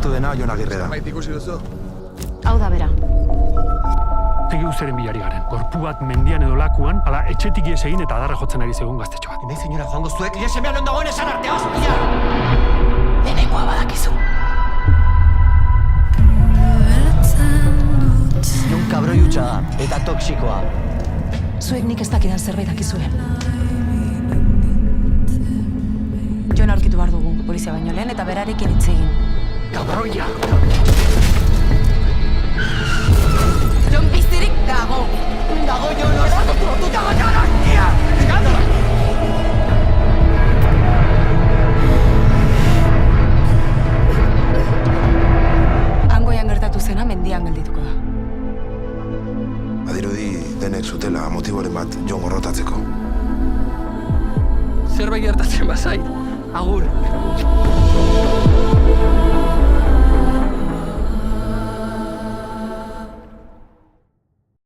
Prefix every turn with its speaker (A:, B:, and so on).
A: gertatu dena Jon Agirre da.
B: Bait ikusi duzu?
C: Hau da bera.
D: Egi zeren bilari garen. Gorpu bat mendian edo lakuan, ala etxetik ies egin eta adarra jotzen ari zegoen gaztetxo bat.
E: Hemen zinora joango zuek, nire semean non dagoen esan arte, hostia!
C: Lehenengoa badakizu.
E: Jon kabroi hutsa da, eta toksikoa.
C: Zuek nik ez dakidan zerbait dakizue. Jon aurkitu behar dugu, polizia baino lehen, eta berarekin hitz egin.
D: Kabroia!
C: Jon bizirik dago!
E: Dago Jon oso tortuta bakarrak, tia! Eskandala!
C: Hangoian gertatu zena mendian geldituko da.
A: Badirudi denek zutela motiboren bat Jon gorrotatzeko.
E: Zerbait gertatzen bazait, agur.